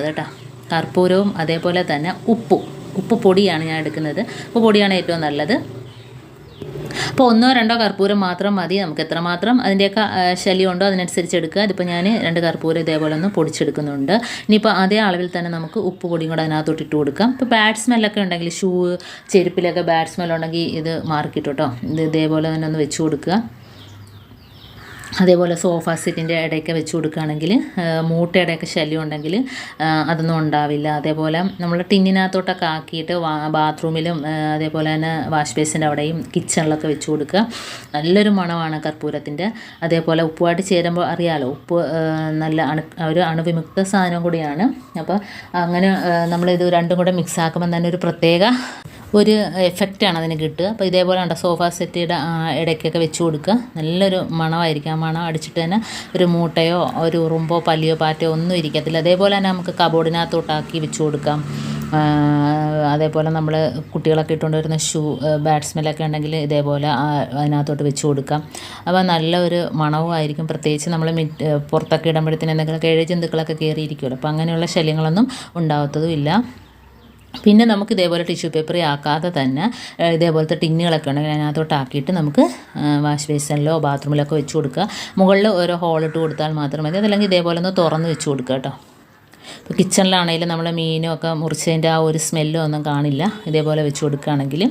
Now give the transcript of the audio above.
വേണ്ടത് കേട്ടോ. കർപ്പൂരവും അതേപോലെ തന്നെ ഉപ്പ് പൊടിയാണ് ഞാൻ എടുക്കുന്നത്. ഉപ്പ് പൊടിയാണ് ഏറ്റവും നല്ലത്. അപ്പോൾ 1 or 2 കർപ്പൂരം മാത്രം മതി. നമുക്ക് എത്രമാത്രം അതിൻ്റെയൊക്കെ ശല്യം ഉണ്ടോ അതിനനുസരിച്ച് എടുക്കുക. ഇതിപ്പോൾ ഞാൻ 2 കർപ്പൂരം ഇതേപോലെ ഒന്ന് പൊടിച്ചെടുക്കുന്നുണ്ട്. ഇനിയിപ്പോൾ അതേ അളവിൽ തന്നെ നമുക്ക് ഉപ്പ് പൊടിയും കൂടെ അതിനകത്തോട്ട് ഇട്ട് കൊടുക്കാം. ഇപ്പോൾ ബാഡ് സ്മെല്ലൊക്കെ ഉണ്ടെങ്കിൽ ചെരുപ്പിലൊക്കെ ബാഡ് സ്മെല്ലുണ്ടെങ്കിൽ ഇത് മാറിക്കിട്ടും കേട്ടോ. ഇത് ഇതേപോലെ തന്നെ ഒന്ന് വെച്ച് കൊടുക്കുക. അതേപോലെ സോഫ സെറ്റിൻ്റെ ഇടയ്ക്ക് വെച്ച് കൊടുക്കുകയാണെങ്കിൽ മൂട്ടയുടെയൊക്കെ ശല്യം ഉണ്ടെങ്കിൽ അതൊന്നും ഉണ്ടാവില്ല. അതേപോലെ നമ്മൾ ടിന്നിനകത്തോട്ടൊക്കെ ആക്കിയിട്ട് ബാത്റൂമിലും അതേപോലെ തന്നെ വാഷ് ബേസിൻ്റെ അവിടെയും കിച്ചണിലൊക്കെ വെച്ച് കൊടുക്കുക. നല്ലൊരു മണമാണ് കർപ്പൂരത്തിൻ്റെ. അതേപോലെ ഉപ്പുമായിട്ട് ചേരുമ്പോൾ അറിയാമല്ലോ, ഉപ്പ് നല്ല ഒരു അണുവിമുക്ത സാധനം കൂടിയാണ്. അപ്പോൾ അങ്ങനെ നമ്മളിത് രണ്ടും കൂടെ മിക്സ് ആക്കുമ്പോൾ തന്നെ ഒരു പ്രത്യേക ഒരു എഫക്റ്റാണ് അതിന് കിട്ടുക. അപ്പോൾ ഇതേപോലെ ഉണ്ട് സോഫ സെറ്റിയുടെ ഇടയ്ക്കൊക്കെ വെച്ച് കൊടുക്കുക. നല്ലൊരു മണമായിരിക്കും. ആ മണം അടിച്ചിട്ട് തന്നെ ഒരു മൂട്ടയോ ഒരു ഉറുമ്പോ പല്ലിയോ പാറ്റയോ ഒന്നും ഇരിക്കത്തില്ല. അതേപോലെ തന്നെ നമുക്ക് കബോർഡിനകത്തോട്ടാക്കി വെച്ച് കൊടുക്കാം. അതേപോലെ നമ്മൾ കുട്ടികളൊക്കെ ഇട്ടുകൊണ്ട് വരുന്ന ബാഡ് സ്മെല്ലൊക്കെ ഉണ്ടെങ്കിൽ ഇതേപോലെ അതിനകത്തോട്ട് വെച്ച് കൊടുക്കാം. അപ്പോൾ നല്ലൊരു മണവുമായിരിക്കും. പ്രത്യേകിച്ച് നമ്മൾ പുറത്തൊക്കെ ഇടുമ്പോഴത്തേന് എന്തെങ്കിലുമൊക്കെ ജന്തുക്കളൊക്കെ കയറിയിരിക്കുമല്ലോ. അപ്പോൾ അങ്ങനെയുള്ള ശല്യങ്ങളൊന്നും ഉണ്ടാകത്തതുമില്ല. പിന്നെ നമുക്ക് ഇതേപോലെ ടിഷ്യൂ പേപ്പർ ആക്കാതെ തന്നെ ഇതേപോലത്തെ ടിന്നുകളൊക്കെ ഉണ്ടെങ്കിൽ അതിനകത്തോട്ട് ആക്കിയിട്ട് നമുക്ക് വാഷ് ബേസിനിലോ ബാത്റൂമിലൊക്കെ വെച്ച് കൊടുക്കുക. മുകളിൽ ഓരോ ഹോളിട്ട് കൊടുത്താൽ മാത്രം മതി. അതല്ലെങ്കിൽ ഇതേപോലെ ഒന്ന് തുറന്ന് വെച്ച് കൊടുക്കുക കേട്ടോ. ഇപ്പോൾ കിച്ചണിലാണെങ്കിലും നമ്മൾ മീനും ഒക്കെ മുറിച്ചതിൻ്റെ ആ ഒരു സ്മെല്ലോ ഒന്നും കാണില്ല ഇതേപോലെ വെച്ച് കൊടുക്കുകയാണെങ്കിൽ.